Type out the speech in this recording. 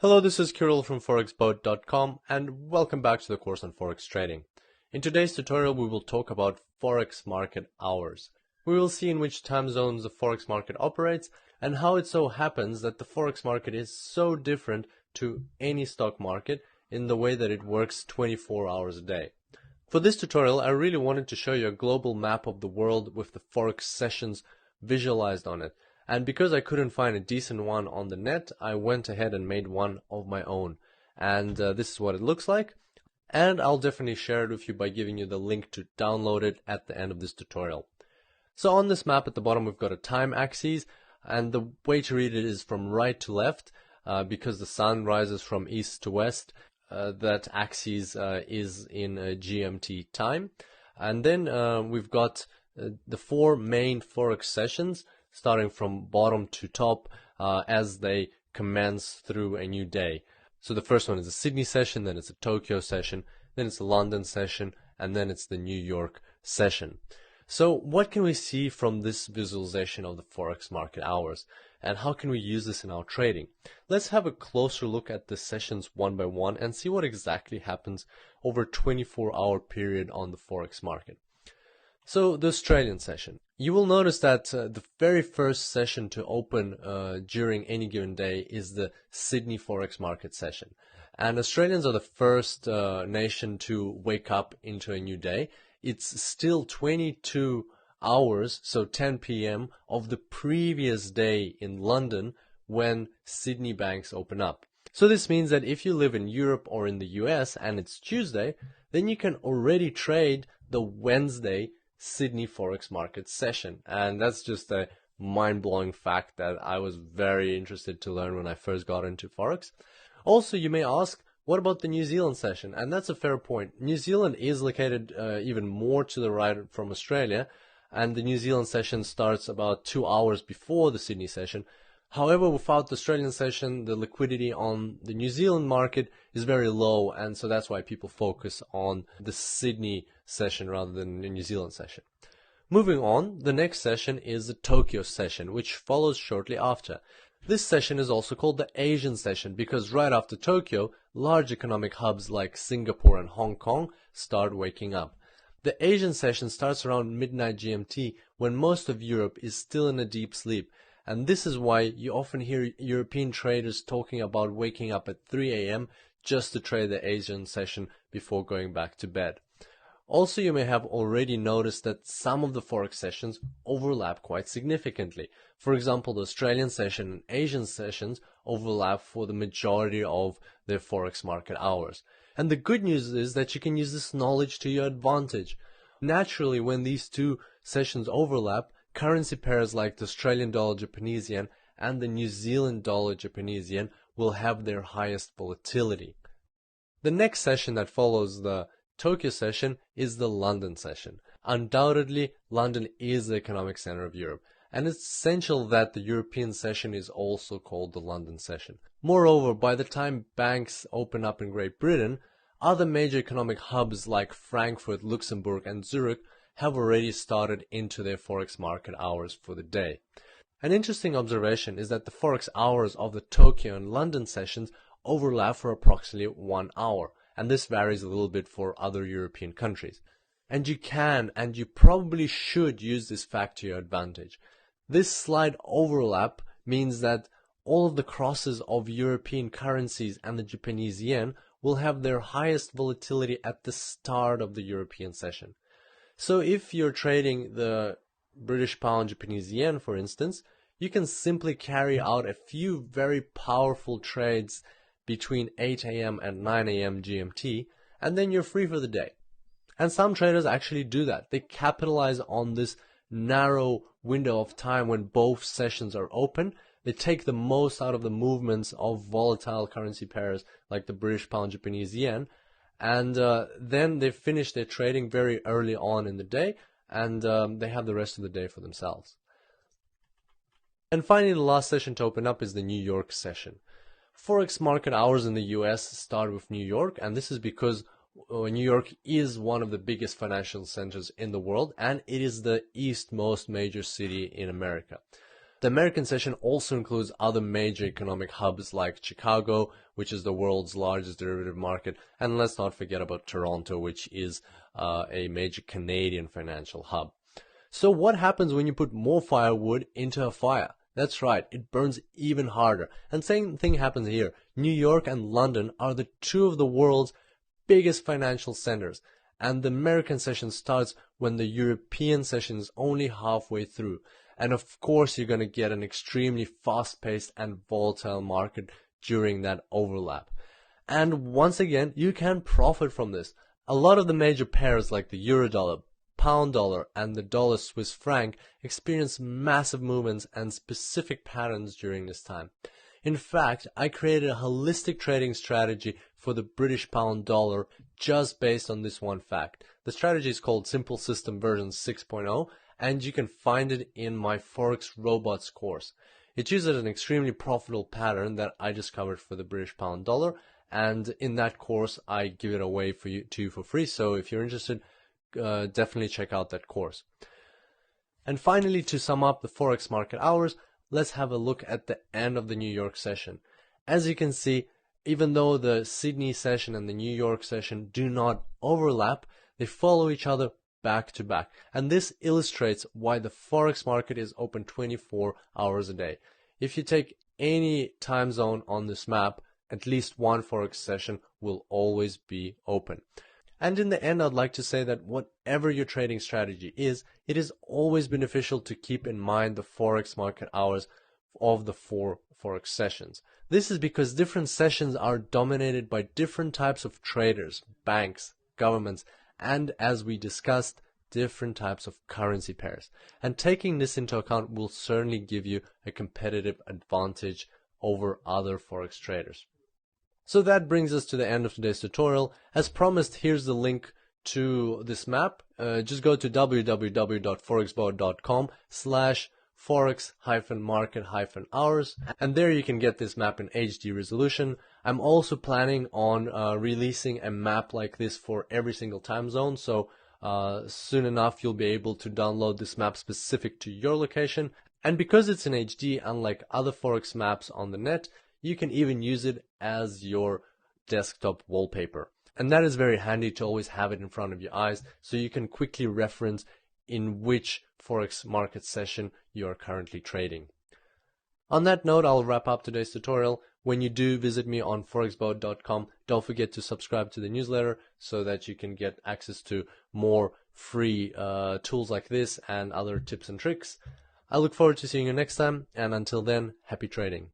Hello, this is Kirill from forexboat.com and welcome back to the course on Forex trading. In today's tutorial, we will talk about Forex market hours. We will see in which time zones the Forex market operates and how it so happens that the Forex market is so different to any stock market in the way that it works 24 hours a day. For this tutorial, I really wanted to show you a global map of the world with the Forex sessions visualized on it. And because I couldn't find a decent one on the net, I went ahead and made one of my own. And this is what it looks like. And I'll definitely share it with you by giving you the link to download it at the end of this tutorial. So on this map at the bottom, we've got a time axis. And the way to read it is from right to left, because the sun rises from east to west. That axis is in GMT time. And then we've got the four main Forex sessions, starting from bottom to top as they commence through a new day. So the first one is a Sydney session, then it's a Tokyo session, then it's a London session, and then it's the New York session. So what can we see from this visualization of the Forex market hours, and how can we use this in our trading? Let's have a closer look at the sessions one by one and see what exactly happens over a 24-hour period on the Forex market. So the Australian session. You will notice that the very first session to open during any given day is the Sydney Forex market session. And Australians are the first nation to wake up into a new day. It's still 22 hours, so 10 p.m. of the previous day in London when Sydney banks open up. So this means that if you live in Europe or in the US and it's Tuesday, then you can already trade the Wednesday Sydney Forex market session. And that's just a mind-blowing fact that I was very interested to learn when I first got into Forex. Also, you may ask, what about the New Zealand session? And that's a fair point. New Zealand is located even more to the right from Australia, and the New Zealand session starts about 2 hours before the Sydney session. However, without the Australian session, the liquidity on the New Zealand market is very low, and so that's why people focus on the Sydney session rather than the New Zealand session. Moving on, the next session is the Tokyo session, which follows shortly after. This session is also called the Asian session because right after Tokyo, large economic hubs like Singapore and Hong Kong start waking up. The Asian session starts around midnight GMT when most of Europe is still in a deep sleep. And this is why you often hear European traders talking about waking up at 3 a.m. just to trade the Asian session before going back to bed. Also, you may have already noticed that some of the Forex sessions overlap quite significantly. For example, the Australian session and Asian sessions overlap for the majority of their Forex market hours. And the good news is that you can use this knowledge to your advantage. Naturally, when these two sessions overlap, currency pairs like the Australian dollar Japanese yen and the New Zealand dollar Japanese yen will have their highest volatility. The next session that follows the Tokyo session is the London session. Undoubtedly, London is the economic center of Europe, and it's essential that the European session is also called the London session. Moreover, by the time banks open up in Great Britain, other major economic hubs like Frankfurt, Luxembourg, and Zurich have already started into their Forex market hours for the day. An interesting observation is that the Forex hours of the Tokyo and London sessions overlap for approximately 1 hour, and this varies a little bit for other European countries. And you can, and you probably should use this fact to your advantage. This slight overlap means that all of the crosses of European currencies and the Japanese yen will have their highest volatility at the start of the European session. So if you're trading the British pound Japanese yen, for instance, you can simply carry out a few very powerful trades between 8 a.m. and 9 a.m. GMT, and then you're free for the day. And some traders actually do that. They capitalize on this narrow window of time when both sessions are open. They take the most out of the movements of volatile currency pairs like the British pound Japanese yen, and then they finish their trading very early on in the day, and they have the rest of the day for themselves. And finally, the last session to open up is the New York session. Forex market hours in the US start with New York, and this is because New York is one of the biggest financial centers in the world, and it is the eastmost major city in America. The American session also includes other major economic hubs like Chicago, which is the world's largest derivative market, and let's not forget about Toronto, which is a major Canadian financial hub. So what happens when you put more firewood into a fire? That's right, it burns even harder. And same thing happens here. New York and London are the two of the world's biggest financial centers, and the American session starts when the European session is only halfway through. And of course, you're going to get an extremely fast-paced and volatile market during that overlap. And once again, you can profit from this. A lot of the major pairs like the Eurodollar, Pound Dollar, and the Dollar Swiss franc experience massive movements and specific patterns during this time. In fact, I created a holistic trading strategy for the British Pound Dollar just based on this one fact. The strategy is called Simple System version 6.0, and you can find it in my Forex Robots course. It uses an extremely profitable pattern that I discovered for the British Pound Dollar, and in that course I give it away to you for free. So if you're interested, definitely check out that course. And finally, to sum up the Forex market hours, let's have a look at the end of the New York session. As you can see, even though the Sydney session and the New York session do not overlap, they follow each other back to back. And this illustrates why the Forex market is open 24 hours a day. If you take any time zone on this map, at least one Forex session will always be open. And in the end, I'd like to say that whatever your trading strategy is, it is always beneficial to keep in mind the Forex market hours of the 4 Forex sessions. This is because different sessions are dominated by different types of traders, banks, governments, and as we discussed, different types of currency pairs. And taking this into account will certainly give you a competitive advantage over other Forex traders. So that brings us to the end of today's tutorial. As promised, here's the link to this map. Just go to www.forexbot.com/forex-market-hours, and there you can get this map in HD resolution. I'm also planning on releasing a map like this for every single time zone, so soon enough you'll be able to download this map specific to your location. And because it's in HD, unlike other Forex maps on the net, you can even use it as your desktop wallpaper. And that is very handy to always have it in front of your eyes, so you can quickly reference in which Forex market session you are currently trading. On that note, I'll wrap up today's tutorial. When you do visit me on forexbot.com, don't forget to subscribe to the newsletter so that you can get access to more free tools like this and other tips and tricks. I look forward to seeing you next time, and until then, happy trading.